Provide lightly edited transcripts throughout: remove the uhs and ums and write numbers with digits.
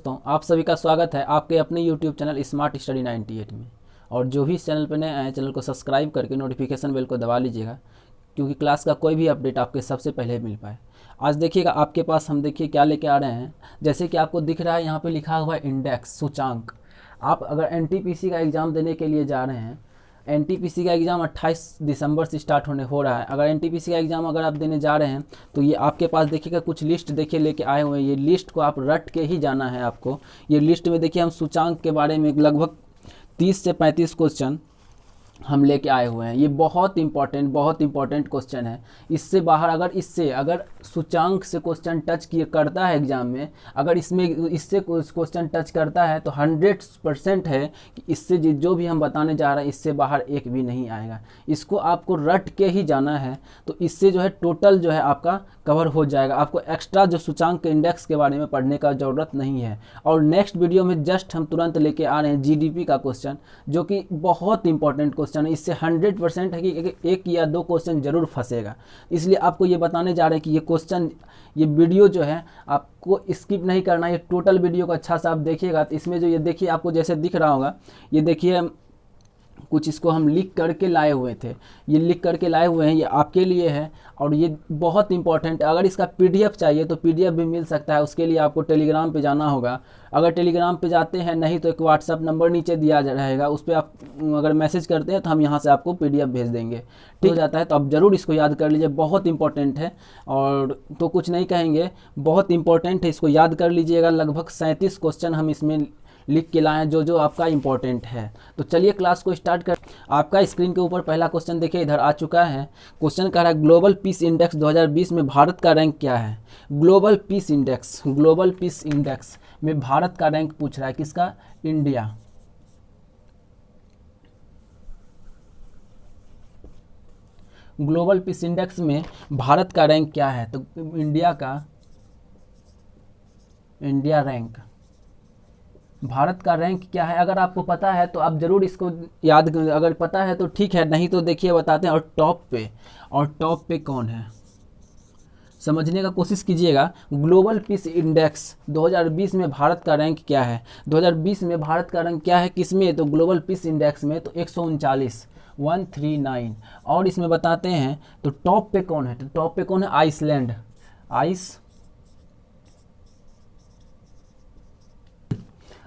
दोस्तों, आप सभी का स्वागत है आपके अपने YouTube चैनल स्मार्ट स्टडी 98 में। और जो भी इस चैनल पर नए आए हैं, चैनल को सब्सक्राइब करके नोटिफिकेशन बेल को दबा लीजिएगा, क्योंकि क्लास का कोई भी अपडेट आपके सबसे पहले मिल पाए। आज देखिएगा आपके पास हम देखिए क्या लेके आ रहे हैं। जैसे कि आपको दिख रहा है यहाँ पे लिखा हुआ है इंडेक्स, सूचांक। आप अगर NTPC का एग्ज़ाम देने के लिए जा रहे हैं, NTPC का एग्ज़ाम 28 दिसंबर से स्टार्ट हो रहा है। अगर NTPC का एग्ज़ाम अगर आप देने जा रहे हैं तो ये आपके पास देखिएगा कुछ लिस्ट देखिए लेके आए हुए हैं। ये लिस्ट को आप रट के ही जाना है आपको। ये लिस्ट में देखिए हम सूचांक के बारे में लगभग 30 से 35 क्वेश्चन हम लेके आए हुए हैं। ये बहुत इंपॉर्टेंट क्वेश्चन है। इससे बाहर अगर सूचांक से क्वेश्चन टच किए करता है एग्जाम में, अगर इससे क्वेश्चन टच करता है तो 100% है कि इससे जो भी हम बताने जा रहे हैं इससे बाहर एक भी नहीं आएगा। इसको आपको रट के ही जाना है, तो इससे जो है टोटल जो है आपका कवर हो जाएगा। आपको एक्स्ट्रा जो सूचांक के इंडेक्स के बारे में पढ़ने का ज़रूरत नहीं है। और नेक्स्ट वीडियो में जस्ट हम तुरंत लेके आ रहे हैं GDP का क्वेश्चन, जो कि बहुत इंपॉर्टेंट क्वेश्चन है। इससे 100% है कि एक या दो क्वेश्चन जरूर फंसेगा। इसलिए आपको ये बताने जा रहे हैं कि ये वीडियो जो है आपको स्किप नहीं करना है। ये टोटल वीडियो को अच्छा सा आप देखिएगा तो इसमें जो ये देखिए आपको जैसे दिख रहा होगा, ये देखिए कुछ इसको हम लिख करके लाए हुए थे। ये लिख करके लाए हुए हैं, ये आपके लिए है और ये बहुत इंपॉर्टेंट है। अगर इसका PDF चाहिए तो PDF भी मिल सकता है। उसके लिए आपको टेलीग्राम पे जाना होगा। अगर टेलीग्राम पे जाते हैं नहीं तो एक व्हाट्सअप नंबर नीचे दिया रहेगा, उस पर आप अगर मैसेज करते हैं तो हम यहाँ से आपको PDF भेज देंगे। ठीक हो जाता है तो आप ज़रूर इसको याद कर लीजिए, बहुत इंपॉर्टेंट है। और तो कुछ नहीं कहेंगे, बहुत इंपॉर्टेंट है, इसको याद कर लीजिएगा। लगभग 37 क्वेश्चन हम इसमें लिख के लाएं जो आपका इंपॉर्टेंट है। तो चलिए क्लास को स्टार्ट कर। आपका स्क्रीन के ऊपर पहला क्वेश्चन देखिए इधर आ चुका है। क्वेश्चन कह रहा है ग्लोबल पीस इंडेक्स 2020 में भारत का रैंक क्या है। ग्लोबल पीस इंडेक्स में भारत का रैंक पूछ रहा है, किसका? इंडिया। ग्लोबल पीस इंडेक्स में भारत का रैंक क्या है? तो इंडिया रैंक, भारत का रैंक क्या है? अगर आपको पता है तो आप ज़रूर इसको याद, अगर पता है तो ठीक है, नहीं तो देखिए बताते हैं। और टॉप पे कौन है समझने का कोशिश कीजिएगा। ग्लोबल पीस इंडेक्स 2020 में भारत का रैंक क्या है? 2020 में भारत का रैंक क्या है किसमें? तो ग्लोबल पीस इंडेक्स में तो 139, 139। और इसमें बताते हैं तो टॉप पे कौन है? तो टॉप पे कौन है? आइसलैंड।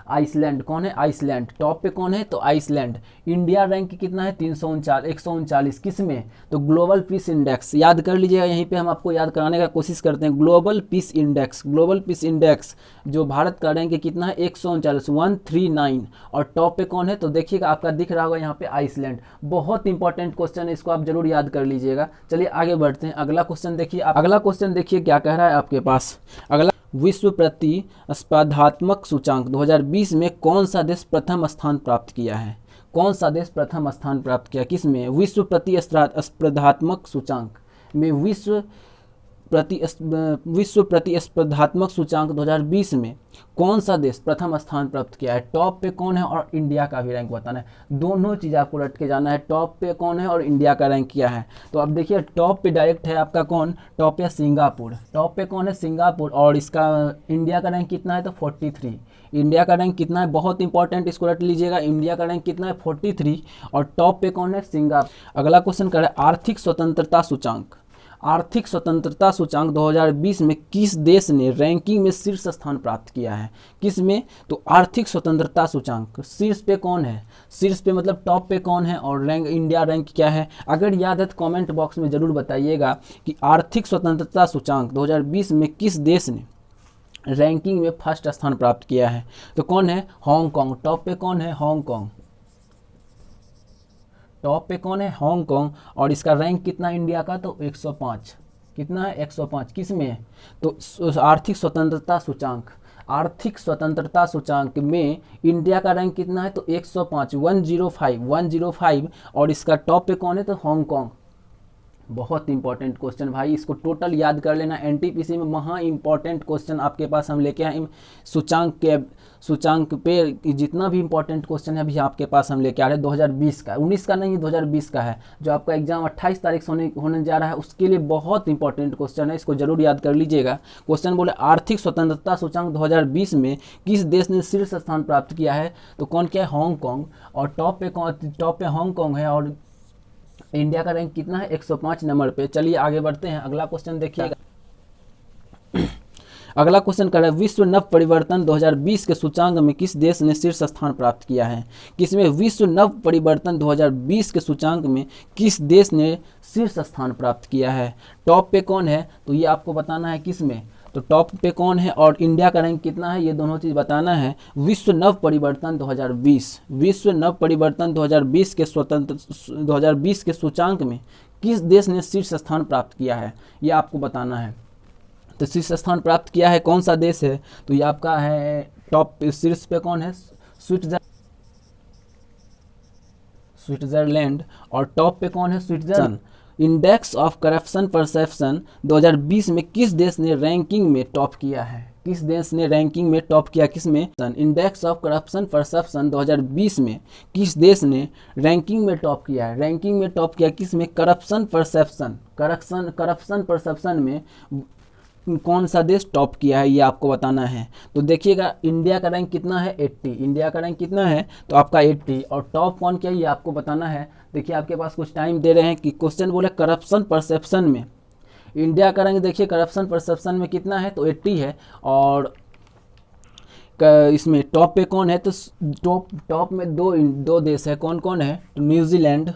आइसलैंड कौन है? आइसलैंड टॉप पे कौन है? तो आइसलैंड। इंडिया रैंक कितना है? 139, किस में? तो ग्लोबल पीस इंडेक्स। याद कर लीजिएगा, यहीं पे हम आपको याद कराने का कोशिश करते हैं। ग्लोबल पीस इंडेक्स जो भारत का रैंक कितना है? 139, 139। और टॉप पे कौन है? तो देखिएगा आपका दिख रहा होगा यहाँ पे आइसलैंड। बहुत इंपॉर्टेंट क्वेश्चन है, इसको आप जरूर याद कर लीजिएगा। चलिए आगे बढ़ते हैं। अगला क्वेश्चन देखिए क्या कह रहा है आपके पास। अगला, विश्व प्रतिस्पर्धात्मक सूचांक 2020 में कौन सा देश प्रथम स्थान प्राप्त किया है? किसमें? विश्व प्रतिस्पर्धात्मक सूचांक में विश्व प्रतिस्पर्धात्मक सूचांक 2020 में कौन सा देश प्रथम स्थान प्राप्त किया है? टॉप पे कौन है और इंडिया का भी रैंक बताना है। दोनों चीज़ आपको रट के जाना है, टॉप पे कौन है और इंडिया का रैंक क्या है। तो अब देखिए टॉप पे डायरेक्ट है आपका कौन? टॉप पे सिंगापुर। टॉप पे कौन है? सिंगापुर। और इसका इंडिया का रैंक कितना है? तो 43। इंडिया का रैंक कितना है? बहुत इंपॉर्टेंट, इसको रट लीजिएगा। इंडिया का रैंक कितना है? 43। और टॉप पे कौन है? सिंगापुर। अगला क्वेश्चन कर रहा है आर्थिक स्वतंत्रता सूचांक 2020 में किस देश ने रैंकिंग में शीर्ष स्थान प्राप्त किया है? किसमें? तो आर्थिक स्वतंत्रता सूचांक शीर्ष पे कौन है? शीर्ष पे मतलब टॉप पे कौन है और इंडिया रैंक क्या है? अगर याद है तो कमेंट बॉक्स में जरूर बताइएगा कि आर्थिक स्वतंत्रता सूचांक 2020 में किस देश ने रैंकिंग में फर्स्ट स्थान प्राप्त किया है? तो कौन है? हांगकांग। टॉप पे कौन है? हांगकांग। टॉप पे कौन है? हांगकांग। और इसका रैंक कितना इंडिया का? तो 105। कितना है? 105। किस में? तो आर्थिक स्वतंत्रता सूचांक में इंडिया का रैंक कितना है? तो 105, 105। और इसका टॉप पे कौन है? तो हांगकांग। बहुत इंपॉर्टेंट क्वेश्चन भाई, इसको टोटल याद कर लेना। एनटीपीसी में महा इंपॉर्टेंट क्वेश्चन आपके पास हम लेके आए। सूचांक पे जितना भी इंपॉर्टेंट क्वेश्चन है अभी आपके पास हम लेके आ रहे हैं 2020 का, 19 का नहीं 2020 का है, जो आपका एग्जाम 28 तारीख से होने जा रहा है, उसके लिए बहुत इंपॉर्टेंट क्वेश्चन है, इसको जरूर याद कर लीजिएगा। क्वेश्चन बोले आर्थिक स्वतंत्रता सूचांक 2020 में किस देश ने शीर्ष स्थान प्राप्त किया है? तो कौन क्या है? हांगकांग। और टॉप पे हांगकांग है और इंडिया का रैंक कितना है? 105 नंबर पे। चलिए आगे बढ़ते हैं, अगला क्वेश्चन देखिएगा। अगला क्वेश्चन कर रहा है विश्व नव परिवर्तन 2020 के सूचांक में किस देश ने शीर्ष स्थान प्राप्त किया है? किसमें? विश्व नव परिवर्तन 2020 के सूचांक में किस देश ने शीर्ष स्थान प्राप्त किया है? टॉप पे कौन है? तो ये आपको बताना है किसमें, तो टॉप पे कौन है और इंडिया का रैंक कितना है, ये दोनों चीज़ बताना है। विश्व नव परिवर्तन 2020, विश्व नव परिवर्तन 2020 के सूचांक में किस देश ने शीर्ष स्थान प्राप्त किया है, ये आपको बताना है। तो शीर्ष स्थान प्राप्त किया है कौन सा देश है? तो ये आपका है टॉप शीर्ष पे कौन है? स्विट्जरलैंड। और टॉप पे कौन है? Switzerland. Index of corruption perception 2020 में किस देश ने रैंकिंग में टॉप किया है? किस देश ने रैंकिंग में टॉप किया? किसमें? इंडेक्स ऑफ करप्शन परसेप्शन 2020 में किस देश ने रैंकिंग में टॉप किया है? रैंकिंग में टॉप किया किसमें? करप्शन परसेप्शन में कौन सा देश टॉप किया है, ये आपको बताना है। तो देखिएगा इंडिया का रैंक कितना है? 80। इंडिया का रैंक कितना है? तो आपका 80। और टॉप कौन क्या है ये आपको बताना है। देखिए आपके पास कुछ टाइम दे रहे हैं कि क्वेश्चन बोले करप्शन परसेप्शन में इंडिया का रैंक, देखिए करप्शन परसेप्शन में कितना है? तो 80 है। और इसमें टॉप पे कौन है? तो टॉप में दो देश है, कौन कौन है? तो न्यूजीलैंड।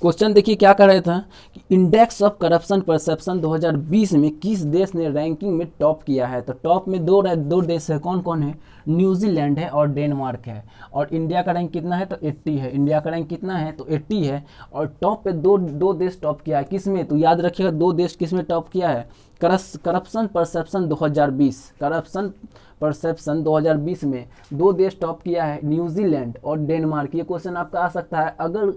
क्वेश्चन देखिए क्या कर रहे थे कि इंडेक्स ऑफ करप्शन परसेप्शन 2020 में किस देश ने रैंकिंग में टॉप किया है? तो टॉप में दो देश है, कौन कौन है? न्यूजीलैंड है और डेनमार्क है। और इंडिया का रैंक कितना है? तो 80 है। इंडिया का रैंक कितना है? तो 80 है। और टॉप पे दो देश टॉप किया है, किस में? तो याद रखिएगा दो देश किस में टॉप किया है? करप्शन परसेप्शन 2020, करप्शन परसेप्शन 2020 में दो देश टॉप किया है, न्यूजीलैंड और डेनमार्क। ये क्वेश्चन आपका आ सकता है, अगर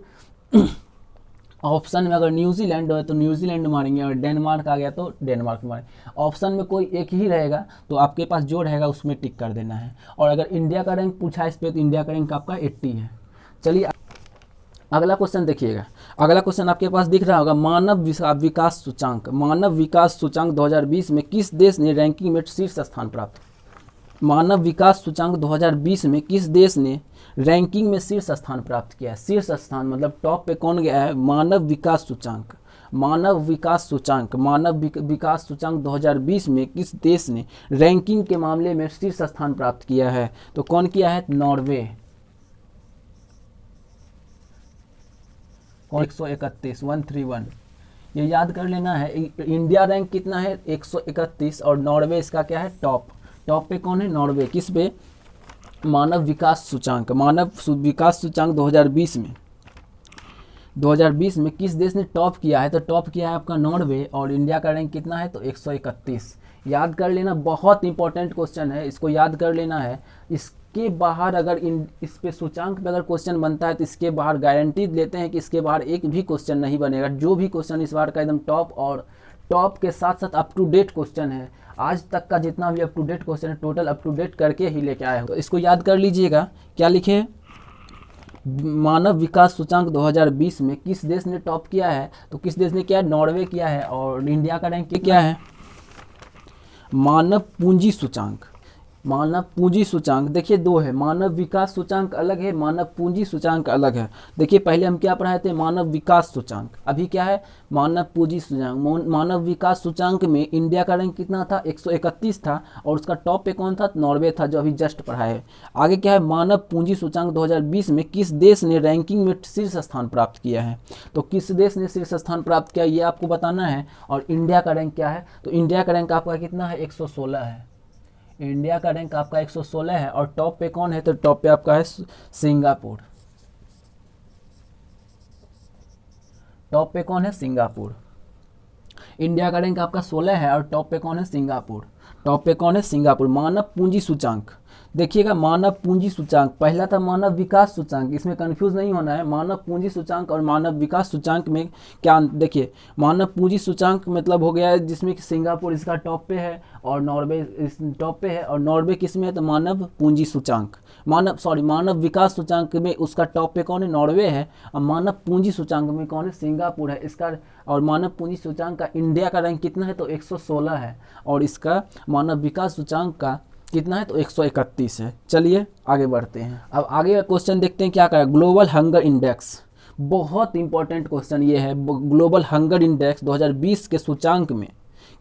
ऑप्शन में अगर न्यूजीलैंड हो तो न्यूजीलैंड मारेंगे और डेनमार्क आ गया तो डेनमार्क मारेंगे। ऑप्शन में कोई एक ही रहेगा तो आपके पास जो रहेगा उसमें टिक कर देना है। और अगर इंडिया का रैंक पूछा इस पर तो इंडिया का रैंक आपका 80 है। चलिए अगला क्वेश्चन देखिएगा। अगला क्वेश्चन आपके पास दिख रहा होगा मानव विकास सूचांक। मानव विकास सूचांक 2020 में किस देश ने रैंकिंग में शीर्ष स्थान प्राप्त? मानव विकास सूचांक 2020 में किस देश ने रैंकिंग में शीर्ष स्थान प्राप्त किया है? शीर्ष स्थान मतलब टॉप पे कौन गया है? मानव विकास सूचांक। मानव विकास सूचांक 2020 में किस देश ने रैंकिंग के मामले में शीर्ष स्थान प्राप्त किया है? तो कौन किया है? नॉर्वे। 131 ये याद कर लेना है। इंडिया रैंक कितना है? 131 और नॉर्वे इसका क्या है? टॉप पे कौन है? नॉर्वे। किस पे? मानव विकास सूचांक। मानव विकास सूचांक 2020 में किस देश ने टॉप किया है? तो टॉप किया है आपका नॉर्वे। और इंडिया का रैंक कितना है? तो 131। याद कर लेना, बहुत इंपॉर्टेंट क्वेश्चन है, इसको याद कर लेना है। इसके बाहर अगर इस पे सूचांक पे अगर क्वेश्चन बनता है तो इसके बाहर गारंटी लेते हैं कि इसके बाहर एक भी क्वेश्चन नहीं बनेगा। जो भी क्वेश्चन इस बार का एकदम टॉप और टॉप के साथ साथ अप टू डेट क्वेश्चन है। आज तक का जितना भी अप टू डेट क्वेश्चन है टोटल अप टू डेट करके ही लेके आए हो। तो इसको याद कर लीजिएगा। क्या लिखे? मानव विकास सूचांक 2020 में किस देश ने टॉप किया है? तो किस देश ने किया है? नॉर्वे किया है। और इंडिया का रैंक क्या है? मानव पूंजी सूचांक। मानव पूंजी सूचांक देखिए दो है, मानव विकास सूचांक अलग है, मानव पूंजी सूचांक अलग है। देखिए पहले हम क्या पढ़ाए थे? मानव विकास सूचांक। अभी क्या है? मानव पूंजी सूचांक। मानव विकास सूचांक में इंडिया का रैंक कितना था? 131 था। और उसका टॉप पे कौन था? नॉर्वे था, जो अभी जस्ट पढ़ाए है। आगे क्या है? मानव पूंजी सूचांक 2020 में किस देश ने रैंकिंग में शीर्ष स्थान प्राप्त किया है? तो किस देश ने शीर्ष स्थान प्राप्त किया ये आपको बताना है। और इंडिया का रैंक क्या है? तो इंडिया का रैंक आपका कितना है? 116 है। इंडिया का रैंक आपका 116 है। और टॉप पे कौन है? तो टॉप पे आपका है सिंगापुर। टॉप पे कौन है? सिंगापुर। इंडिया का रैंक आपका 16 है और टॉप पे कौन है? सिंगापुर। टॉप पे कौन है? सिंगापुर। मानव पूंजी सूचांक देखिएगा मानव पूंजी सूचांक, पहला था मानव विकास सूचांक, इसमें कंफ्यूज नहीं होना है। मानव पूंजी सूचांक और मानव विकास सूचांक में क्या, देखिए मानव पूंजी सूचांक मतलब हो गया है जिसमें कि सिंगापुर इसका टॉप पे है और नॉर्वे इस टॉप पे है, और नॉर्वे किस में है तो मानव पूंजी सूचांक, मानव विकास सूचांक में उसका टॉप पे कौन है, नॉर्वे है, और मानव पूंजी सूचांक में कौन है, सिंगापुर है इसका। और मानव पूंजी सूचांक का इंडिया का रैंक कितना है तो 116 है, और इसका मानव विकास सूचांक का कितना है तो 131 है। चलिए आगे बढ़ते हैं। अब आगे का क्वेश्चन देखते हैं क्या करें, ग्लोबल हंगर इंडेक्स, बहुत इंपॉर्टेंट क्वेश्चन ये है। ग्लोबल हंगर इंडेक्स 2020 के सूचांक में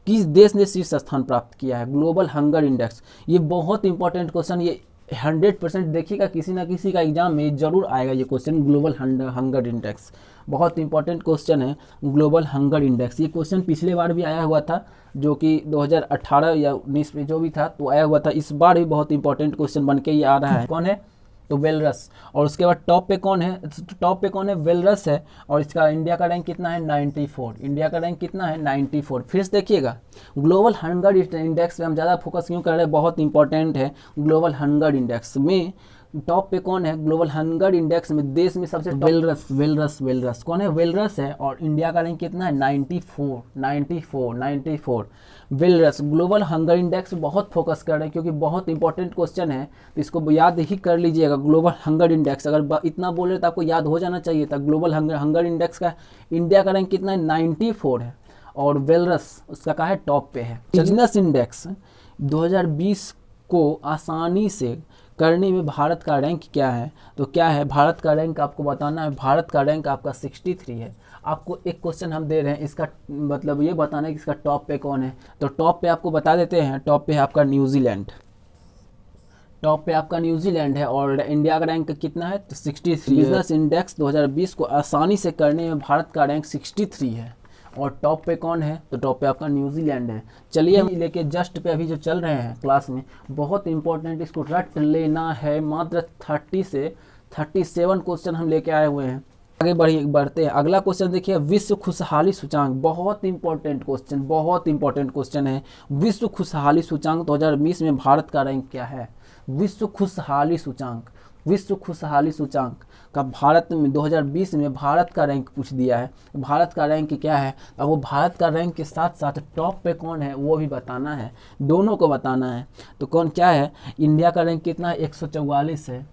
किस देश ने शीर्ष स्थान प्राप्त किया है, ग्लोबल हंगर इंडेक्स, ये बहुत इंपॉर्टेंट क्वेश्चन, ये 100% देखिएगा किसी ना किसी का एग्जाम में जरूर आएगा ये क्वेश्चन। ग्लोबल हंगर इंडेक्स बहुत इंपॉर्टेंट क्वेश्चन है, ग्लोबल हंगर इंडेक्स। ये क्वेश्चन पिछले बार भी आया हुआ था, जो कि 2018 या 19 में जो भी था तो आया हुआ था, इस बार भी बहुत इंपॉर्टेंट क्वेश्चन बन के ये आ रहा है। कौन है तो वेलरस, और उसके बाद टॉप पे कौन है, वेलरस है, और इसका इंडिया का रैंक कितना है 94, इंडिया का रैंक कितना है 94। फिर से देखिएगा ग्लोबल हंगर इंडेक्स में हम ज़्यादा फोकस क्यों कर रहे हैं, बहुत इंपॉर्टेंट है। ग्लोबल हंगर इंडेक्स में टॉप पे कौन है, ग्लोबल हंगर इंडेक्स में देश में सबसे वेलरस कौन है, वेलरस है, और इंडिया का रैंक कितना है 94। वेलरस ग्लोबल हंगर इंडेक्स बहुत फोकस कर रहे हैं क्योंकि बहुत इंपॉर्टेंट क्वेश्चन है, तो इसको याद ही कर लीजिएगा। ग्लोबल हंगर इंडेक्स अगर इतना बोल रहे तो आपको याद हो जाना चाहिए था। ग्लोबल हंगर इंडेक्स का इंडिया का रैंक कितना है 94 है, और वेलरस उसका कहा है टॉप पे है। बिजनेस इंडेक्स 2020 को आसानी से करने में भारत का रैंक क्या है, तो क्या है भारत का रैंक आपको बताना है। भारत का रैंक आपका 63 है। आपको एक क्वेश्चन हम दे रहे हैं, इसका मतलब ये बताना है कि इसका टॉप पे कौन है, तो टॉप पे आपको बता देते हैं। टॉप पे है आपका न्यूजीलैंड, है, और इंडिया का रैंक कितना है तो 63। बिजनेस इंडेक्स 2020 को आसानी से करने में भारत का रैंक 63 है, और टॉप पे कौन है तो टॉप पे आपका न्यूजीलैंड है। चलिए हम लेके जस्ट पे अभी जो चल रहे हैं क्लास में, बहुत इंपॉर्टेंट, इसको रट लेना है। मात्र 30 से 37 क्वेश्चन हम लेके आए हुए हैं। आगे बढ़ते हैं। अगला क्वेश्चन देखिए, विश्व खुशहाली सूचांक, बहुत इंपॉर्टेंट क्वेश्चन है। विश्व खुशहाली सूचांक 2020 में भारत का रैंक क्या है, विश्व खुशहाली सूचांक का भारत में 2020 में भारत का रैंक पूछ दिया है। भारत का रैंक क्या है, अब वो भारत का रैंक के साथ साथ टॉप पे कौन है वो भी बताना है, दोनों को बताना है। तो कौन क्या है, इंडिया का रैंक कितना है 144 है,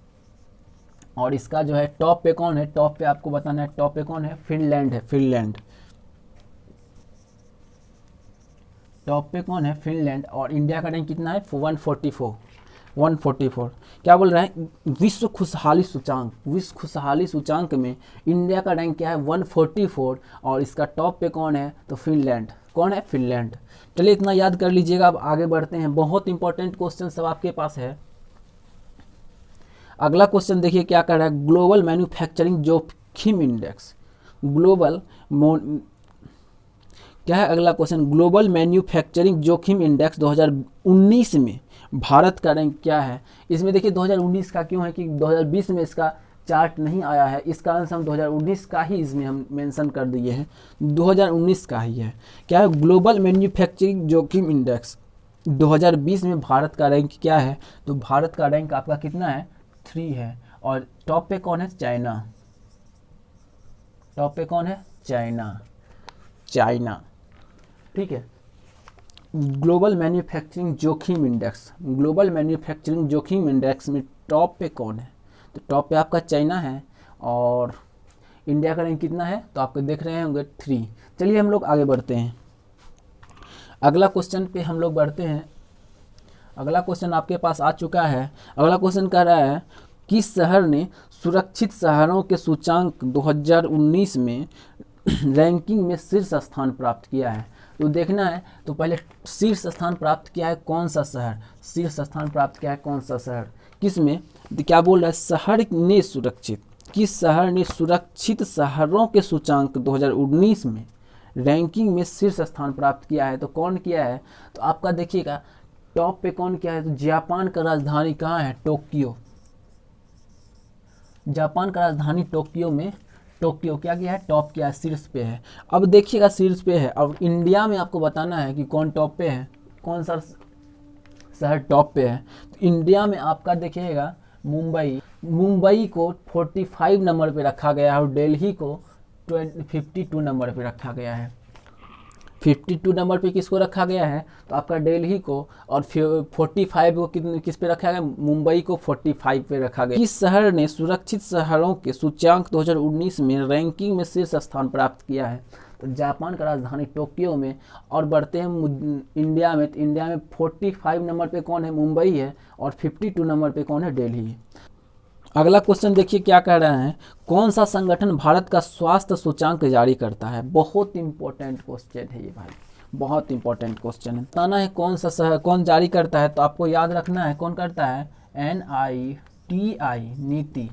और इसका जो है टॉप पे कौन है, टॉप पे आपको बताना है टॉप पे कौन है, फिनलैंड। टॉप पे कौन है, फिनलैंड, और इंडिया का रैंक कितना है 144। क्या बोल रहे हैं, विश्व खुशहाली सूचांक में इंडिया का रैंक क्या है 144, और इसका टॉप पे कौन है तो फिनलैंड। चलिए इतना याद कर लीजिएगा। अब आगे बढ़ते हैं, बहुत इंपॉर्टेंट क्वेश्चन सब आपके पास है। अगला क्वेश्चन देखिए क्या कर रहा है, ग्लोबल मैन्युफैक्चरिंग जोखिम इंडेक्स, क्या है अगला क्वेश्चन, ग्लोबल मैन्युफैक्चरिंग जोखिम इंडेक्स 2019 में भारत का रैंक क्या है। इसमें देखिए 2019 का क्यों है कि 2020 में इसका चार्ट नहीं आया है, इस कारण से हम 2019 का ही इसमें हम मेंशन कर दिए हैं, 2019 का ही है। क्या है, ग्लोबल मैन्युफैक्चरिंग जोखिम इंडेक्स 2020 में भारत का रैंक क्या है, तो भारत का रैंक आपका कितना है 3 है, और टॉप पे कौन है चाइना। ठीक है, ग्लोबल मैन्युफैक्चरिंग जोखिम इंडेक्स में टॉप पे कौन है, तो टॉप पे आपका चाइना है, और इंडिया का रैंक कितना है तो आपको देख रहे होंगे 3। चलिए हम लोग आगे बढ़ते हैं, अगला क्वेश्चन पे हम लोग बढ़ते हैं। अगला क्वेश्चन आपके पास आ चुका है। अगला क्वेश्चन कह रहा है, किस शहर ने सुरक्षित शहरों के सूचांक 2019 में रैंकिंग में शीर्ष स्थान प्राप्त किया है। तो देखना है, तो पहले शीर्ष स्थान प्राप्त किया है कौन सा शहर, किस में, क्या बोल रहा है, किस शहर ने सुरक्षित शहरों के सूचांक 2019 में रैंकिंग में शीर्ष स्थान प्राप्त किया है। तो कौन किया है, तो आपका देखिएगा टॉप पे कौन किया है, तो जापान का राजधानी कहाँ है, टोक्यो। जापान का राजधानी टोक्यो में टोक्यो क्या किया है, टॉप किया है, शीर्ष पे है। अब देखिएगा शीर्ष पे है, अब इंडिया में आपको बताना है कि कौन टॉप पे है, कौन सा शहर टॉप पे है, तो इंडिया में आपका देखिएगा मुंबई को 45 नंबर पे रखा गया है और दिल्ली को 52 नंबर पे रखा गया है। 52 नंबर पे किसको रखा गया है, तो आपका दिल्ली को, और 45 को किस पे रखा गया, मुंबई को 45 पे रखा गया। किस शहर ने सुरक्षित शहरों के सूचकांक 2019 में रैंकिंग में शीर्ष स्थान प्राप्त किया है, तो जापान का राजधानी टोक्यो में। और बढ़ते हैं इंडिया में, तो इंडिया में 45 नंबर पे कौन है, मुंबई है, और 52 नंबर पे कौन है, दिल्ली है। अगला क्वेश्चन देखिए क्या कह रहे हैं, कौन सा संगठन भारत का स्वास्थ्य सूचांक जारी करता है। बहुत इंपॉर्टेंट क्वेश्चन है ये भाई, बहुत इंपॉर्टेंट क्वेश्चन है। बताना है कौन सा शहर कौन जारी करता है, तो आपको याद रखना है कौन करता है, NITI नीति।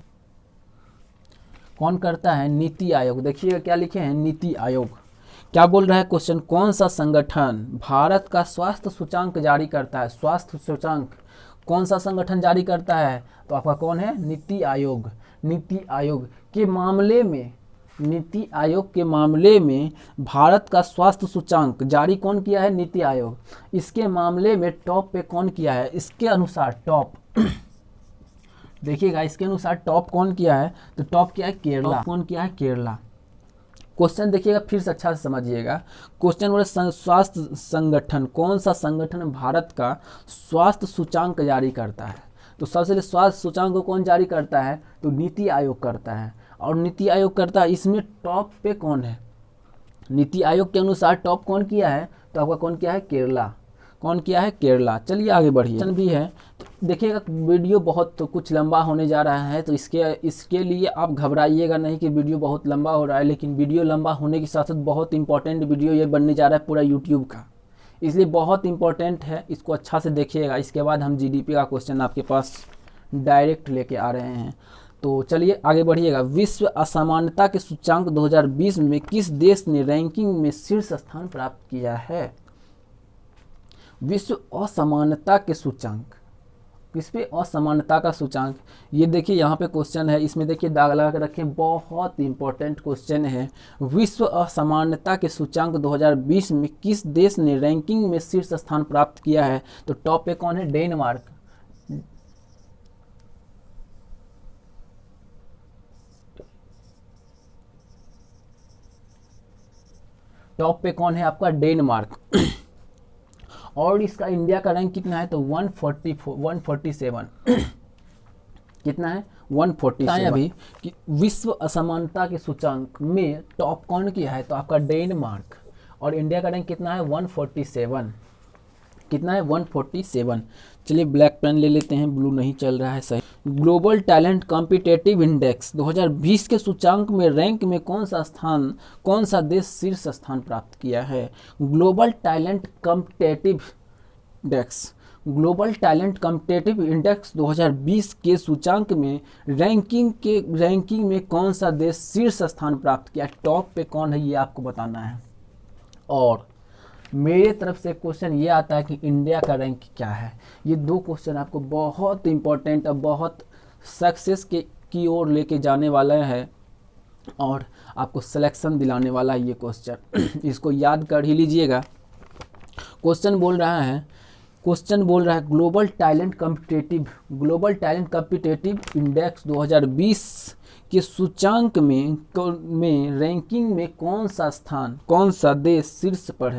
कौन करता है, नीति आयोग। देखिएगा क्या लिखे हैं, नीति आयोग। क्या बोल रहा है क्वेश्चन, कौन सा संगठन भारत का स्वास्थ्य सूचांक जारी करता है। स्वास्थ्य सूचांक कौन सा संगठन जारी करता है, तो आपका कौन है, नीति आयोग। नीति आयोग के मामले में, नीति आयोग के मामले में भारत का स्वास्थ्य सूचांक जारी कौन किया है, नीति आयोग। इसके मामले में टॉप पे कौन किया है, इसके अनुसार टॉप देखिएगा, इसके अनुसार टॉप कौन किया है, तो टॉप किया है केरला। कौन किया है, केरला। क्वेश्चन देखिएगा फिर से अच्छा से समझिएगा। क्वेश्चन बोले स्वास्थ्य संगठन, कौन सा संगठन भारत का स्वास्थ्य सूचांक जारी करता है, तो सबसे पहले स्वास्थ्य सूचांक को कौन जारी करता है, तो नीति आयोग करता है। और नीति आयोग करता है, इसमें टॉप पे कौन है, नीति आयोग के अनुसार टॉप कौन किया है, तो आपका कौन किया है, केरला। कौन किया है, केरला। चलिए आगे बढ़िए। क्वेश्चन भी है, तो देखिएगा वीडियो बहुत तो कुछ लंबा होने जा रहा है, तो इसके लिए आप घबराइएगा नहीं कि वीडियो बहुत लंबा हो रहा है, लेकिन वीडियो लंबा होने के साथ साथ बहुत इंपॉर्टेंट वीडियो ये बनने जा रहा है पूरा यूट्यूब का, इसलिए बहुत इंपॉर्टेंट है, इसको अच्छा से देखिएगा। इसके बाद हम GDP का क्वेश्चन आपके पास डायरेक्ट लेके आ रहे हैं। तो चलिए आगे बढ़िएगा। विश्व असमानता के सूचांक 2020 में किस देश ने रैंकिंग में शीर्ष स्थान प्राप्त किया है। विश्व असमानता के सूचांक, किस पे, असमानता का सूचांक। ये देखिए यहाँ पे क्वेश्चन है, इसमें देखिए दाग लगा के रखें, बहुत इंपॉर्टेंट क्वेश्चन है। विश्व असमानता के सूचांक 2020 में किस देश ने रैंकिंग में शीर्ष स्थान प्राप्त किया है, तो टॉप पे कौन है, डेनमार्क। टॉप पे कौन है आपका, डेनमार्क। और इसका इंडिया का रैंक कितना है, तो 147 कितना है, 147। अभी कि विश्व असमानता के सूचांक में टॉप कौन किया है, तो आपका डेनमार्क। और इंडिया का रैंक कितना है, 147। कितना है, 147। चलिए ब्लैक पेन ले लेते हैं, ब्लू नहीं चल रहा है सही। ग्लोबल टैलेंट कॉम्पिटिटिव इंडेक्स 2020 के सूचांक में रैंक में कौन सा देश शीर्ष स्थान प्राप्त किया है। Global talent competitive index, global talent competitive index 2020 के सूचांक में रैंकिंग में कौन सा देश शीर्ष स्थान प्राप्त किया, टॉप पे कौन है, ये आपको बताना है। और मेरे तरफ से क्वेश्चन ये आता है कि इंडिया का रैंक क्या है। ये दो क्वेश्चन आपको बहुत इंपॉर्टेंट और बहुत सक्सेस की ओर लेके जाने वाला है और आपको सिलेक्शन दिलाने वाला है ये क्वेश्चन। इसको याद कर ही लीजिएगा। क्वेश्चन बोल रहा है ग्लोबल टैलेंट कॉम्पिटिटिव इंडेक्स 2020 के सूचांक में रैंकिंग में कौन सा देश शीर्ष पर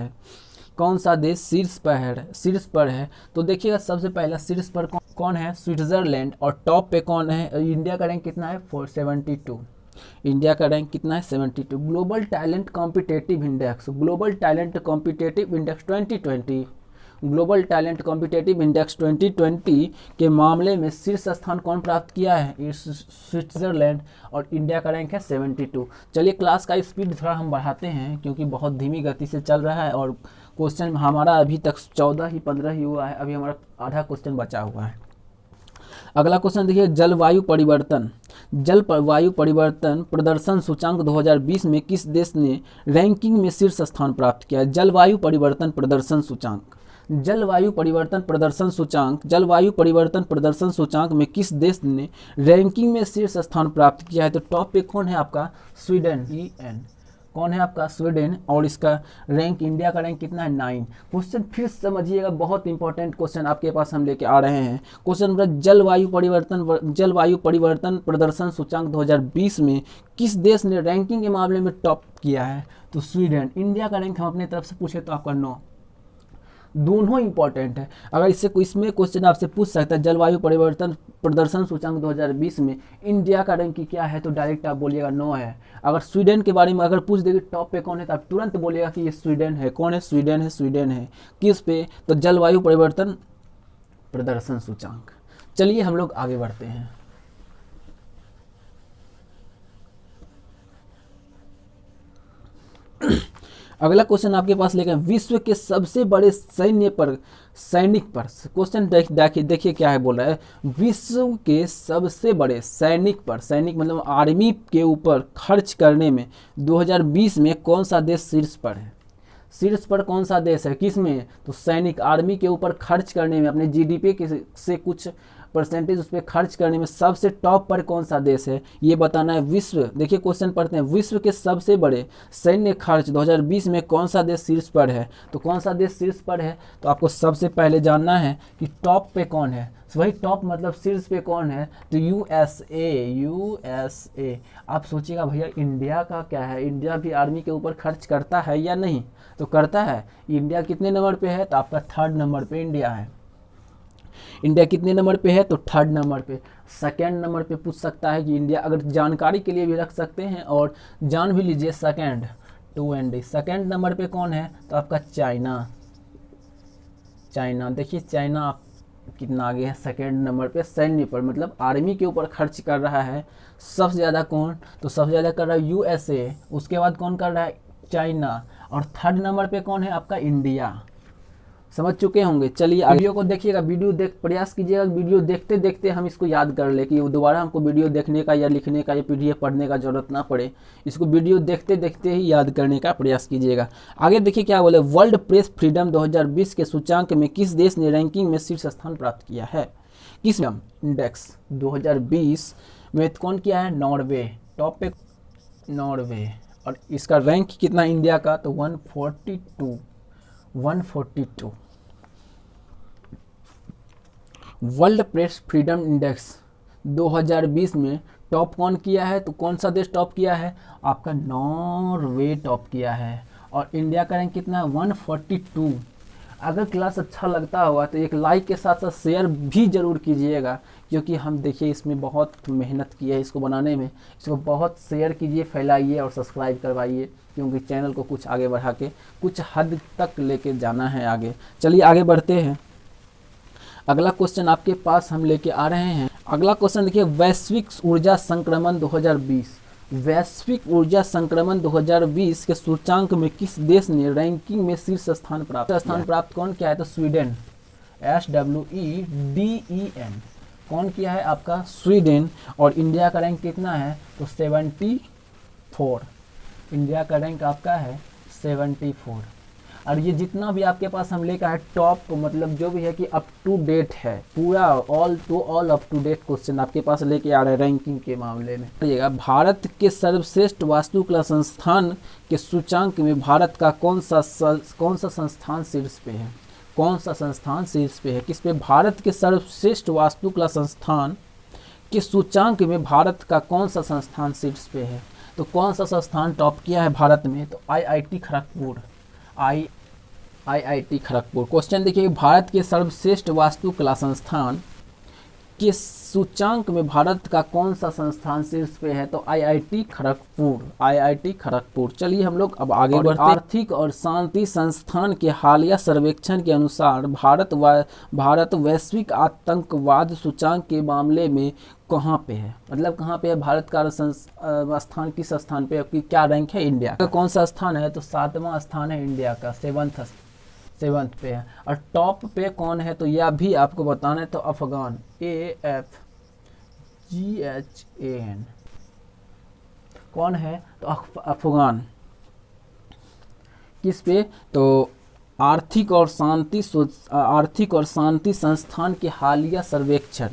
है। तो देखिएगा सबसे पहला शीर्ष पर कौन है, स्विट्जरलैंड। और टॉप पे कौन है, इंडिया का रैंक कितना है, 472। इंडिया का रैंक कितना है, 72। ग्लोबल टैलेंट कॉम्पिटिटिव इंडेक्स 2020 के मामले में शीर्ष स्थान कौन प्राप्त किया है, स्विट्जरलैंड। और इंडिया का रैंक है 72। चलिए क्लास का स्पीड थोड़ा हम बढ़ाते हैं क्योंकि बहुत धीमी गति से चल रहा है और क्वेश्चन हमारा अभी तक 15 ही हुआ है, अभी हमारा आधा क्वेश्चन बचा हुआ है। अगला क्वेश्चन देखिए, जलवायु परिवर्तन प्रदर्शन सूचांक 2020 में किस देश ने रैंकिंग में शीर्ष स्थान प्राप्त किया। जलवायु परिवर्तन प्रदर्शन सूचांक में किस देश ने रैंकिंग में शीर्ष स्थान प्राप्त किया है। तो टॉप पे कौन है आपका, स्वीडन। कौन है आपका? स्वीडन। और इसका रैंक, इंडिया का रैंक कितना है? 9। क्वेश्चन फिर समझिएगा, बहुत इंपॉर्टेंट क्वेश्चन आपके पास हम लेके आ रहे हैं। क्वेश्चन नंबर, जलवायु परिवर्तन प्रदर्शन सूचांक 2020 में किस देश ने रैंकिंग के मामले में टॉप किया है? तो स्वीडन। इंडिया का रैंक हम अपनी तरफ से पूछे तो आपका 9। दोनों इंपॉर्टेंट है। अगर इसमें क्वेश्चन आपसे पूछ सकता है जलवायु परिवर्तन प्रदर्शन सूचांक 2020 में इंडिया का रैंक क्या है, तो डायरेक्ट आप बोलिएगा 9 है। अगर स्वीडन के बारे में अगर पूछ देगी टॉप पे कौन है, तो आप तुरंत बोलिएगा कि ये स्वीडन है। कौन है? स्वीडन है। किस पे? तो जलवायु परिवर्तन प्रदर्शन सूचांक। चलिए हम लोग आगे बढ़ते हैं। अगला क्वेश्चन आपके पास लेकर, विश्व के सबसे बड़े सैनिक पर क्वेश्चन देखिए क्या है, बोल रहा है विश्व के सबसे बड़े सैनिक मतलब आर्मी के ऊपर खर्च करने में 2020 में कौन सा देश शीर्ष पर है? शीर्ष पर कौन सा देश है? किस में? तो सैनिक, आर्मी के ऊपर खर्च करने में, अपने जीडीपी से कुछ परसेंटेज उस पर खर्च करने में सबसे टॉप पर कौन सा देश है, ये बताना है। विश्व, देखिए क्वेश्चन पढ़ते हैं, विश्व के सबसे बड़े सैन्य खर्च 2020 में कौन सा देश शीर्ष पर है? तो कौन सा देश शीर्ष पर है? तो आपको सबसे पहले जानना है कि टॉप पे कौन है। वही टॉप मतलब शीर्ष पे कौन है? तो यूएसए। आप सोचिएगा भैया इंडिया का क्या है, इंडिया भी आर्मी के ऊपर खर्च करता है या नहीं? तो करता है। इंडिया कितने नंबर पे है? तो आपका 3rd नंबर पे इंडिया है। इंडिया कितने नंबर पे है? तो 3rd नंबर पे। 2nd नंबर पे पूछ सकता है कि इंडिया, अगर जानकारी के लिए भी रख सकते हैं और जान भी लीजिए। 2nd 2nd नंबर पे कौन है? तो आपका चाइना। देखिए चाइना कितना आगे है, 2nd नंबर पे सैन्य पर, मतलब आर्मी के ऊपर खर्च कर रहा है सबसे ज़्यादा। कौन? तो सबसे ज़्यादा कर रहा है यूएसए। उसके बाद कौन कर रहा है? चाइना। और 3rd नंबर पे कौन है? आपका इंडिया। समझ चुके होंगे। चलिए वीडियो को देखिएगा, प्रयास कीजिएगा वीडियो देखते देखते हम इसको याद कर ले, कि दोबारा हमको वीडियो देखने का या लिखने का या पीडीएफ पढ़ने का जरूरत ना पड़े। इसको वीडियो देखते देखते ही याद करने का प्रयास कीजिएगा। आगे देखिए क्या बोले, वर्ल्ड प्रेस फ्रीडम 2020 के सूचांक में किस देश ने रैंकिंग में शीर्ष स्थान प्राप्त किया है? किस इंडेक्स 2020 में कौन किया है? नॉर्वे। टॉप पे नॉर्वे। और इसका रैंक कितना इंडिया का? तो 142। वर्ल्ड प्रेस फ्रीडम इंडेक्स 2020 में टॉप कौन किया है? तो कौन सा देश टॉप किया है? आपका नॉर्वे टॉप किया है। और इंडिया का रैंक कितना है? 142। अगर क्लास अच्छा लगता होगा तो एक लाइक के साथ साथ शेयर भी जरूर कीजिएगा, क्योंकि हम देखिए इसमें बहुत मेहनत की है इसको बनाने में। इसको बहुत शेयर कीजिए, फैलाइए और सब्सक्राइब करवाइए, क्योंकि चैनल को कुछ आगे बढ़ा के कुछ हद तक लेके जाना है आगे। चलिए आगे बढ़ते हैं। अगला क्वेश्चन आपके पास हम लेके आ रहे हैं। अगला क्वेश्चन देखिए, वैश्विक ऊर्जा संक्रमण 2020 2020 के सूचांक में किस देश ने रैंकिंग में शीर्ष स्थान प्राप्त कौन किया है? तो स्वीडन। SWEDEN कौन किया है? आपका स्वीडन। और इंडिया का रैंक कितना है? तो 74। इंडिया का रैंक आपका है 74। और ये जितना भी आपके पास हम लेकर है टॉप, मतलब जो भी है कि अप टू डेट है, पूरा all up to date question आपके पास लेके आ रहे हैं रैंकिंग के मामले में। भारत के सर्वश्रेष्ठ वास्तुकला संस्थान के सूचांक में भारत का कौन सा संस्थान शीर्ष पे है? कौन सा संस्थान शीर्ष पे है? किस पे? भारत के सर्वश्रेष्ठ वास्तुकला संस्थान के सूचांक में भारत का कौन सा संस्थान शीर्ष पे है? तो कौन सा संस्थान टॉप किया है भारत में? तो IIT Kharagpur. IIT Kharagpur. Question देखिए, भारत के सर्वश्रेष्ठ वास्तुकला संस्थान के सूचांक में भारत का कौन सा संस्थान शीर्ष पे है? तो IIT खड़गपुर। चलिए हम लोग अब आगे बढ़ते हैं। आर्थिक और शांति संस्थान के हालिया सर्वेक्षण के अनुसार भारत वैश्विक आतंकवाद सूचांक के मामले में कहाँ पे है? मतलब कहाँ पे है भारत का स्थान? किस स्थान पे? क्या रैंक है इंडिया का? कौन सा स्थान है? तो 7वां स्थान है इंडिया का, 7th पे है। और टॉप पे कौन है? तो यह भी आपको बताना है। तो अफगान, AFGAN कौन है? तो अफगान। किस पे? तो आर्थिक और शांति संस्थान के हालिया सर्वेक्षण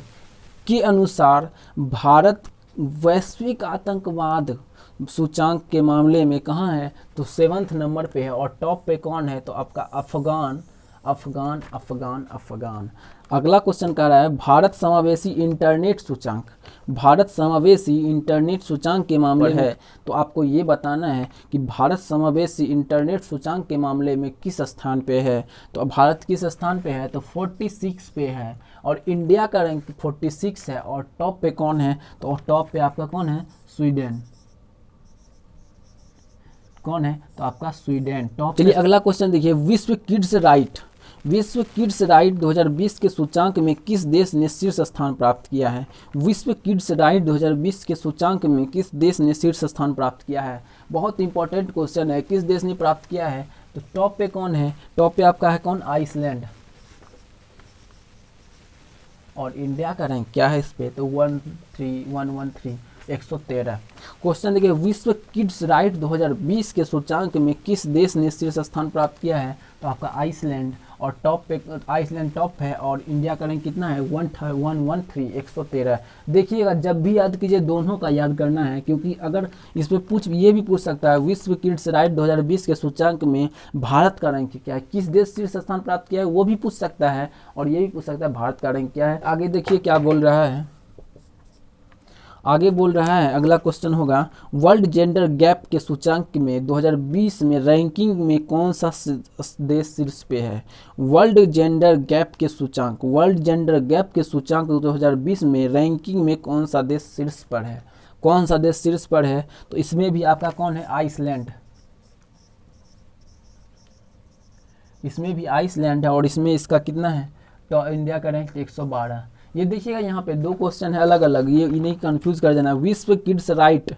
के अनुसार भारत वैश्विक आतंकवाद सूचांक के मामले में कहाँ है, तो 7th नंबर पे है। और टॉप पे कौन है, तो आपका अफगान अफगान अफगान अफगान। अगला क्वेश्चन कह रहा है भारत समावेशी इंटरनेट सूचांक, भारत समावेशी इंटरनेट सूचांक के मामले है, तो आपको ये बताना है कि भारत समावेशी इंटरनेट सूचांक के मामले में किस स्थान पे है। तो भारत किस स्थान पे है, तो 46 पे है। और इंडिया का रैंक 46 है। और टॉप पे कौन है, तो टॉप पे आपका कौन है, स्वीडन। कौन है, तो आपका स्वीडन टॉप। चलिए अगला क्वेश्चन देखिए, विश्व किड्स राइट, विश्व किड्स राइट 2020 के सूचांक में किस देश ने शीर्ष स्थान प्राप्त किया है। विश्व किड्स राइट 2020 के सूचांक में किस देश ने शीर्ष स्थान प्राप्त किया है। बहुत इंपॉर्टेंट क्वेश्चन है, किस देश ने प्राप्त किया है। तो टॉप पे कौन है, टॉप पे आपका है कौन, आइसलैंड। और इंडिया का रैंक क्या है इस पे, तो 113 क्वेश्चन देखिए, विश्व किड्स राइट 2020 के सूचांक में किस देश ने शीर्ष स्थान प्राप्त किया है, तो आपका आइसलैंड। और टॉप पे आइसलैंड टॉप है। और इंडिया का रैंक कितना है, 113। देखिएगा जब भी याद कीजिए दोनों का याद करना है, क्योंकि अगर इस पे ये भी पूछ सकता है विश्व किड्स राइट 2020 के सूचांक में भारत का रैंक क्या है, किस देश शीर्ष स्थान प्राप्त किया है, वो भी पूछ सकता है। और ये भी पूछ सकता है भारत का रैंक क्या है। आगे देखिए क्या बोल रहा है, आगे बोल रहा है अगला क्वेश्चन होगा, वर्ल्ड जेंडर गैप के सूचांक में 2020 में रैंकिंग में कौन सा देश शीर्ष पे है। वर्ल्ड जेंडर गैप के सूचांक, वर्ल्ड जेंडर गैप के सूचांक 2020 में रैंकिंग में कौन सा देश शीर्ष पर है, कौन सा देश शीर्ष पर है। तो इसमें भी आपका कौन है, आइसलैंड। इसमें भी आइसलैंड है। और इसमें इसका कितना है, तो इंडिया का रैंक 112। ये देखिएगा यहाँ पे दो क्वेश्चन है अलग अलग, ये इन्हें कंफ्यूज कर देना। विश्व किड्स राइट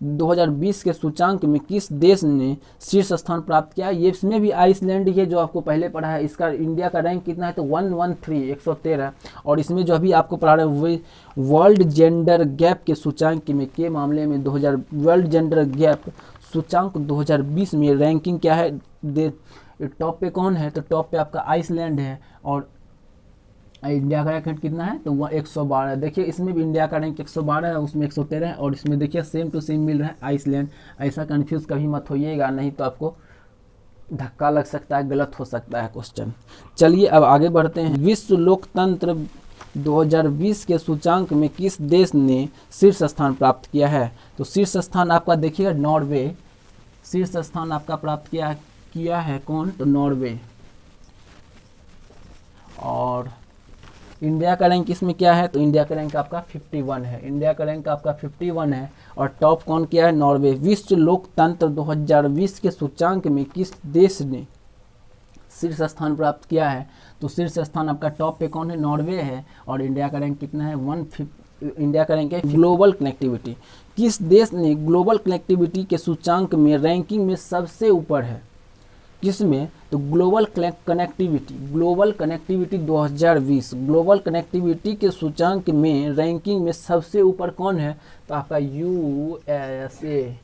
2020 के सूचांक में किस देश ने शीर्ष स्थान प्राप्त किया, ये इसमें भी आइसलैंड ही है जो आपको पहले पढ़ा है। इसका इंडिया का रैंक कितना है, तो 113। और इसमें जो अभी आपको पढ़ा रहे हैं वर्ल्ड जेंडर गैप के सूचांक में के मामले में वर्ल्ड जेंडर गैप सूचांक 2020 में रैंकिंग क्या है, टॉप पे कौन है, तो टॉप पे आपका आइसलैंड है। और इंडिया का रैंक कितना है, तो 112। देखिए इसमें भी इंडिया का रैंक 112 है, उसमें 113 है। और इसमें देखिए सेम टू सेम मिल रहा है आइसलैंड। ऐसा कंफ्यूज कभी मत होइएगा, नहीं तो आपको धक्का लग सकता है, गलत हो सकता है क्वेश्चन। चलिए अब आगे बढ़ते हैं। विश्व लोकतंत्र 2020 के सूचांक में किस देश ने शीर्ष स्थान प्राप्त किया है। तो शीर्ष स्थान आपका देखिएगा नॉर्वे, शीर्ष स्थान आपका प्राप्त किया है कौन, तो नॉर्वे। और इंडिया का रैंक इसमें क्या है, तो इंडिया का रैंक आपका 51 है, इंडिया का रैंक आपका 51 है। और टॉप कौन किया है, नॉर्वे। विश्व लोकतंत्र 2020 के सूचांक में किस देश ने शीर्ष स्थान प्राप्त किया है, तो शीर्ष स्थान आपका टॉप पे कौन है, नॉर्वे है। और इंडिया का रैंक कितना है, इंडिया का रैंक है। ग्लोबल कनेक्टिविटी, किस देश ने ग्लोबल कनेक्टिविटी के सूचांक में रैंकिंग में सबसे ऊपर है, किसमें, तो ग्लोबल कनेक्टिविटी 2020 ग्लोबल कनेक्टिविटी के सूचांक में रैंकिंग में सबसे ऊपर कौन है, तो आपका USA।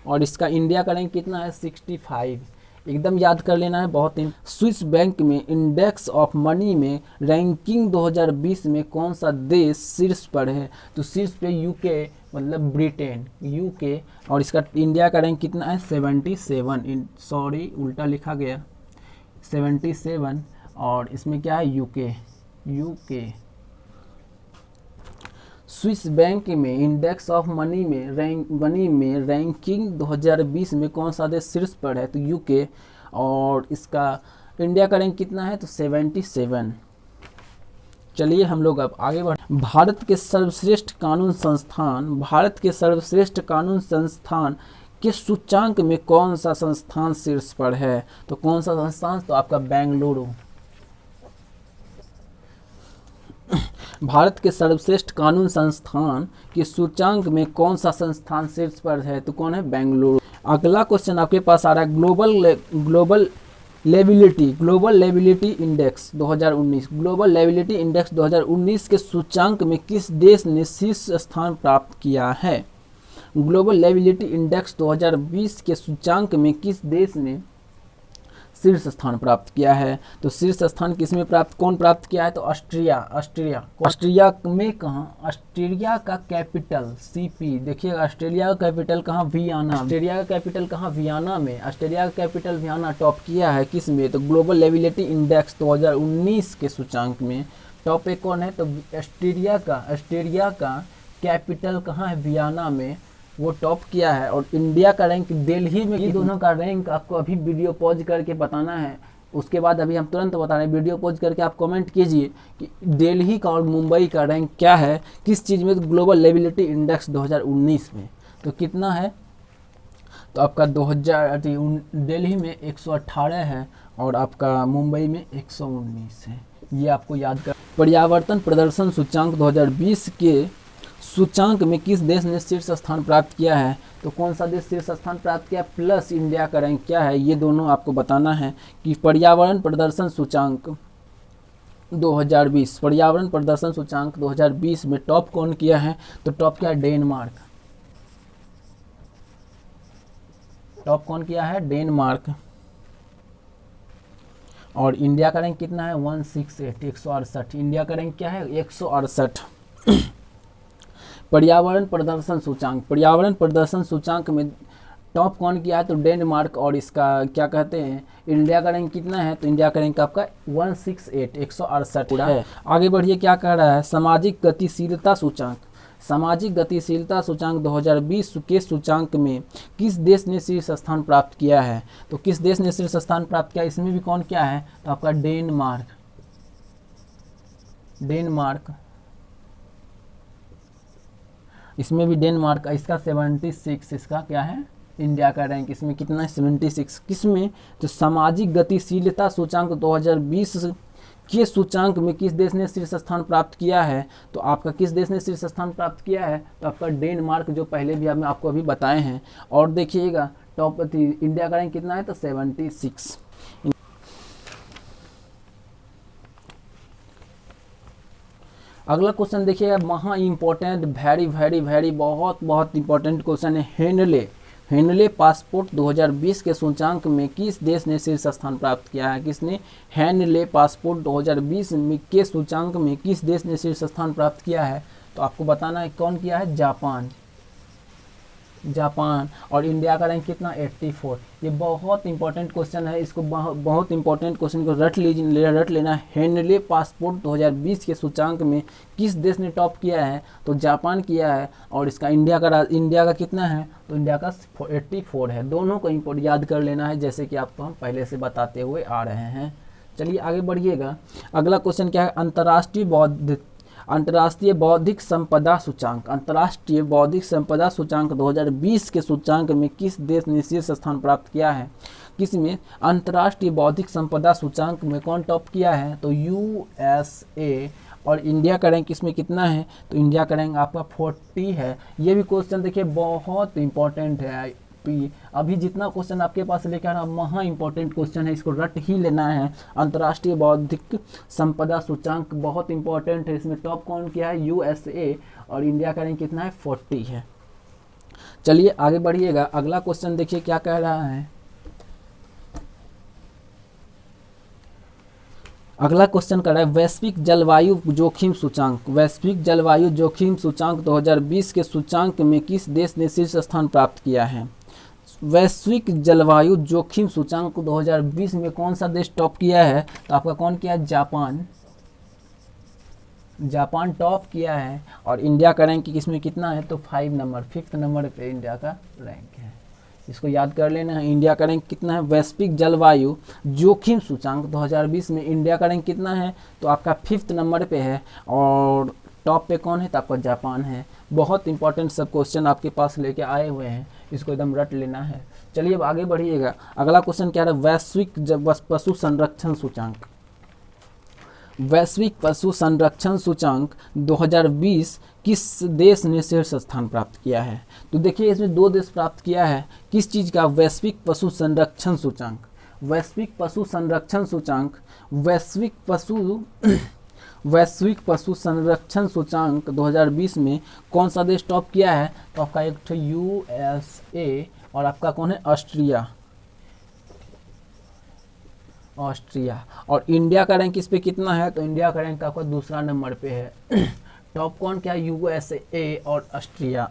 और इसका इंडिया का रैंक कितना है, 65। एकदम याद कर लेना है, बहुत ही। स्विस बैंक में इंडेक्स ऑफ मनी में रैंकिंग 2020 में कौन सा देश शीर्ष पर है, तो शीर्ष पे UK मतलब ब्रिटेन, UK। और इसका इंडिया का रैंक कितना है, 77। सॉरी उल्टा लिखा गया, 77। और इसमें क्या है, UK। स्विस बैंक में इंडेक्स ऑफ मनी में रैंकिंग 2020 में कौन सा देश शीर्ष पर है, तो UK। और इसका इंडिया का रैंक कितना है, तो 77। चलिए हम लोग अब आगे बढ़। भारत के सर्वश्रेष्ठ कानून संस्थान के सूचांक में कौन सा संस्थान शीर्ष पर है, तो कौन सा संस्थान, तो आपका बेंगलुरु। भारत के सर्वश्रेष्ठ कानून संस्थान के सूचांक में कौन सा संस्थान शीर्ष पर है, तो कौन है, बेंगलुरु। अगला क्वेश्चन आपके पास आ रहा है, global liability index 2019 global liability index 2019 के सूचांक में किस देश ने शीर्ष स्थान प्राप्त किया है। ग्लोबल लेबिलिटी इंडेक्स 2020 के सूचांक में किस देश ने शीर्ष स्थान प्राप्त किया है। तो शीर्ष स्थान किसमें प्राप्त, कौन प्राप्त किया है, तो ऑस्ट्रिया। ऑस्ट्रिया में कहाँ, ऑस्ट्रिया का कैपिटल सीपी, देखिए ऑस्ट्रेलिया का कैपिटल कहाँ, वियना। ऑस्ट्रेलिया का कैपिटल कहाँ, वियना में। ऑस्ट्रेलिया का कैपिटल वियना टॉप किया है किस में, तो ग्लोबल लेबिलिटी इंडेक्स 2019 के सूचांक में टॉप पे कौन है, तो ऑस्ट्रेलिया का कैपिटल कहाँ है, वियना में, वो टॉप किया है। और इंडिया का रैंक दिल्ली में, ये दोनों का रैंक आपको अभी वीडियो पॉज करके बताना है, उसके बाद अभी हम तुरंत बता रहे हैं, वीडियो पॉज करके आप कमेंट कीजिए कि दिल्ली का और मुंबई का रैंक क्या है, किस चीज़ में, ग्लोबल लेबिलिटी इंडेक्स 2019 में। तो कितना है, तो आपका 2000 दिल्ली में 118 है और आपका मुंबई में 119 है, ये आपको याद कर। पर्यावरण प्रदर्शन सूचांक 2020 के सूचांक में किस देश ने शीर्ष स्थान प्राप्त किया है, तो कौन सा देश शीर्ष स्थान प्राप्त किया, प्लस इंडिया का रैंक क्या है, ये दोनों आपको बताना है कि पर्यावरण प्रदर्शन सूचांक 2020, पर्यावरण प्रदर्शन सूचांक 2020 में टॉप कौन किया है, तो टॉप किया है डेनमार्क। टॉप कौन किया है, डेनमार्क। और इंडिया का रैंक कितना है, 168, 168। इंडिया का रैंक क्या है, 168। पर्यावरण प्रदर्शन सूचांक में टॉप कौन किया है, तो डेनमार्क। और इसका क्या कहते हैं, इंडिया का रैंक कितना है, तो इंडिया का रैंक आपका 168, 168 है। आगे बढ़िए, क्या कह रहा है, सामाजिक गतिशीलता सूचांक 2020 के सूचांक में किस देश ने शीर्ष स्थान प्राप्त किया है, तो किस देश ने शीर्ष स्थान प्राप्त किया, इसमें भी कौन क्या है, तो आपका डेनमार्क। इसमें भी डेनमार्क, इसका 76, इसका क्या है, इंडिया का रैंक इसमें कितना है, 76। किसमें, तो सामाजिक गतिशीलता सूचांक 2020 के सूचांक में किस देश ने शीर्ष स्थान प्राप्त किया है, तो आपका किस देश ने शीर्ष स्थान प्राप्त किया है, तो आपका डेनमार्क, जो पहले भी हमने आपको अभी बताए हैं। और देखिएगा टॉप इंडिया का रैंक कितना है, तो 76। अगला क्वेश्चन देखिएगा, महा इम्पोर्टेंट, वेरी बहुत इंपॉर्टेंट क्वेश्चन है। हेनले पासपोर्ट 2020 के सूचांक में किस देश ने शीर्ष स्थान प्राप्त किया है, किसने, हेनले पासपोर्ट 2020 के सूचांक में किस देश ने शीर्ष स्थान प्राप्त किया है, तो आपको बताना है कौन किया है, जापान। और इंडिया का रैंक कितना, 84। ये बहुत इंपॉर्टेंट क्वेश्चन है, इसको बहुत इंपॉर्टेंट क्वेश्चन को रट लेना। हेनले पासपोर्ट 2020 के सूचांक में किस देश ने टॉप किया है, तो जापान किया है। और इसका इंडिया का कितना है, तो इंडिया का 84 है। दोनों को याद कर लेना है, जैसे कि आपको हम पहले से बताते हुए आ रहे हैं। चलिए आगे बढ़िएगा। अगला क्वेश्चन क्या है, अंतर्राष्ट्रीय बौद्धिक संपदा सूचांक 2020 के सूचांक में किस देश ने शीर्ष स्थान प्राप्त किया है, किसमें, अंतर्राष्ट्रीय बौद्धिक संपदा सूचांक में कौन टॉप किया है, तो USA। और इंडिया का रैंक इसमें कितना है, तो इंडिया का रैंक आपका 40 है। ये भी क्वेश्चन देखिए बहुत इंपॉर्टेंट है, अभी जितना क्वेश्चन आपके पास लेकर आ रहा महा इंपॉर्टेंट क्वेश्चन है, इसको रट ही लेना है। अंतर्राष्ट्रीय बौद्धिक संपदा सूचांक बहुत इंपॉर्टेंट है, इसमें टॉप कौन किया है, USA। और इंडिया का रैंक कितना है, 40 है। चलिए आगे बढ़िएगा। अगला क्वेश्चन देखिए क्या कह रहा है। अगला क्वेश्चन कर रहा है, वैश्विक जलवायु जोखिम सूचांक 2020 के सूचांक में किस देश ने शीर्ष स्थान प्राप्त किया है। वैश्विक जलवायु जोखिम सूचांक 2020 में कौन सा देश टॉप किया है, तो आपका कौन किया है, जापान टॉप किया है। और इंडिया का रैंक इसमें कितना है, तो 5th नंबर पे इंडिया का रैंक है, इसको याद कर लेना है। इंडिया का रैंक कितना है, वैश्विक जलवायु जोखिम सूचांक 2020 में इंडिया का रैंक कितना है, तो आपका 5th नंबर पे है। और टॉप पे कौन है, तो आपका जापान है। बहुत इंपॉर्टेंट सब क्वेश्चन आपके पास लेके आए हुए हैं, इसको एकदम रट लेना है। चलिए अब आगे बढ़िएगा। अगला क्वेश्चन क्या है, वैश्विक पशु संरक्षण सूचांक 2020 किस देश ने शीर्ष स्थान प्राप्त किया है, तो देखिए इसमें 2 देश प्राप्त किया है। किस चीज़ का, वैश्विक पशु संरक्षण सूचांक 2020 में कौन सा देश टॉप किया है, तो आपका एक तो USA और आपका कौन है, ऑस्ट्रिया। ऑस्ट्रिया। और इंडिया का रैंक इस पे कितना है, तो इंडिया का रैंक आपका दूसरा नंबर पे है। टॉप कौन क्या, यूएसए और ऑस्ट्रिया।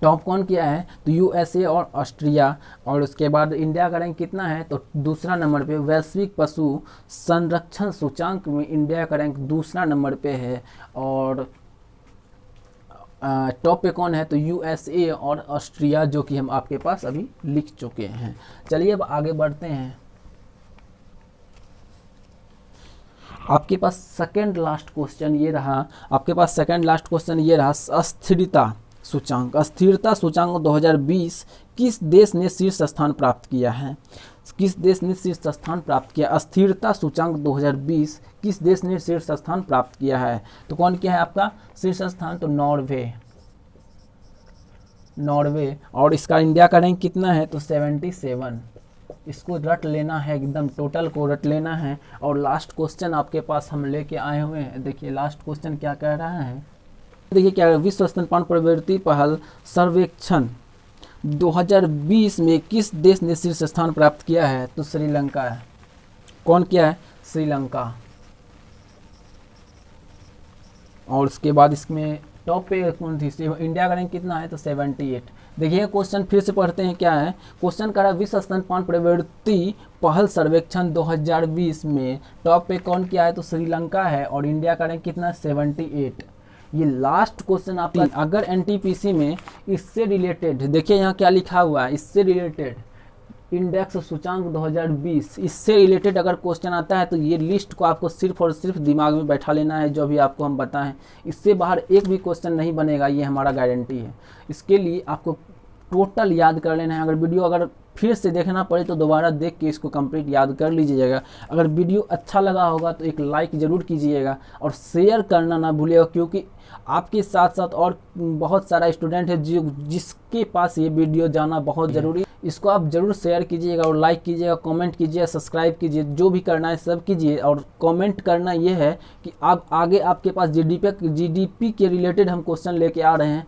टॉप कौन किया है, तो यूएसए और ऑस्ट्रिया। और उसके बाद इंडिया का रैंक कितना है, तो दूसरा नंबर पे। वैश्विक पशु संरक्षण सूचांक में इंडिया का रैंक दूसरा नंबर पे है। और टॉप पे कौन है, तो यूएसए और ऑस्ट्रिया, जो कि हम आपके पास अभी लिख चुके हैं। चलिए अब आगे बढ़ते हैं। आपके पास सेकंड लास्ट क्वेश्चन ये रहा, अस्थिरता सूचांक। अस्थिरता सूचांक 2020 किस देश ने शीर्ष स्थान प्राप्त किया है, किस देश ने शीर्ष स्थान प्राप्त किया। अस्थिरता सूचांक 2020 किस देश ने शीर्ष स्थान प्राप्त किया है, तो कौन किया है आपका शीर्ष स्थान, तो नॉर्वे। और इसका इंडिया का रैंक कितना है, तो 77। इसको रट लेना है, एकदम टोटल को रट लेना है। और लास्ट क्वेश्चन आपके पास हम लेके आए हुए हैं। देखिए लास्ट क्वेश्चन क्या कह रहा है, देखिए क्या, विश्व स्तनपान प्रवृत्ति पहल सर्वेक्षण 2020 में किस देश ने शीर्ष स्थान प्राप्त किया है, तो श्रीलंका है। कौन किया है, श्रीलंका। और उसके बाद इसमें टॉप पे कौन थी, इंडिया का रैंक कितना है, तो 78। देखिए क्वेश्चन फिर से पढ़ते हैं क्या है। क्वेश्चन का विश्व स्तनपान प्रवृत्ति पहल सर्वेक्षण 2020 में टॉप पे कौन किया है, तो श्रीलंका है। और इंडिया का रैंक कितना है, 78। ये लास्ट क्वेश्चन आपका। अगर एनटीपीसी में इससे रिलेटेड, देखिए यहाँ क्या लिखा हुआ है, इससे रिलेटेड इंडेक्स सूचांक 2020, इससे रिलेटेड अगर क्वेश्चन आता है तो ये लिस्ट को आपको सिर्फ और सिर्फ दिमाग में बैठा लेना है, जो भी आपको हम बताएं। इससे बाहर एक भी क्वेश्चन नहीं बनेगा, ये हमारा गारंटी है। इसके लिए आपको टोटल याद कर लेना है। अगर वीडियो अगर फिर से देखना पड़े तो दोबारा देख के इसको कंप्लीट याद कर लीजिएगा। अगर वीडियो अच्छा लगा होगा तो एक लाइक ज़रूर कीजिएगा और शेयर करना ना भूलिएगा, क्योंकि आपके साथ साथ और बहुत सारा स्टूडेंट है जिसके पास ये वीडियो जाना बहुत ज़रूरी है। इसको आप ज़रूर शेयर कीजिएगा और लाइक कीजिएगा, कमेंट कीजिए, सब्सक्राइब कीजिए, जो भी करना है सब कीजिए। और कमेंट करना ये है कि आप आगे आपके पास जीडीपी के रिलेटेड हम क्वेश्चन लेके आ रहे हैं,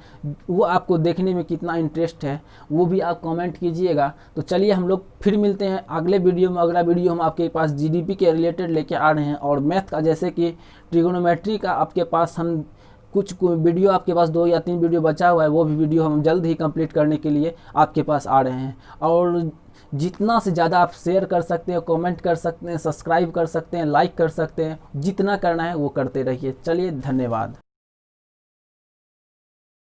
वो आपको देखने में कितना इंटरेस्ट है वो भी आप कमेंट कीजिएगा। तो चलिए हम लोग फिर मिलते हैं अगले वीडियो में। अगला वीडियो हम आपके पास जीडीपी के रिलेटेड लेके आ रहे हैं, और मैथ का जैसे कि ट्रिगोनोमेट्री का आपके पास हम कुछ वीडियो, आपके पास 2 या 3 वीडियो बचा हुआ है, वो भी वीडियो हम जल्द ही कंप्लीट करने के लिए आपके पास आ रहे हैं। और जितना से ज़्यादा आप शेयर कर सकते हैं, कमेंट कर सकते हैं, सब्सक्राइब कर सकते हैं, लाइक कर सकते हैं, जितना करना है वो करते रहिए। चलिए धन्यवाद।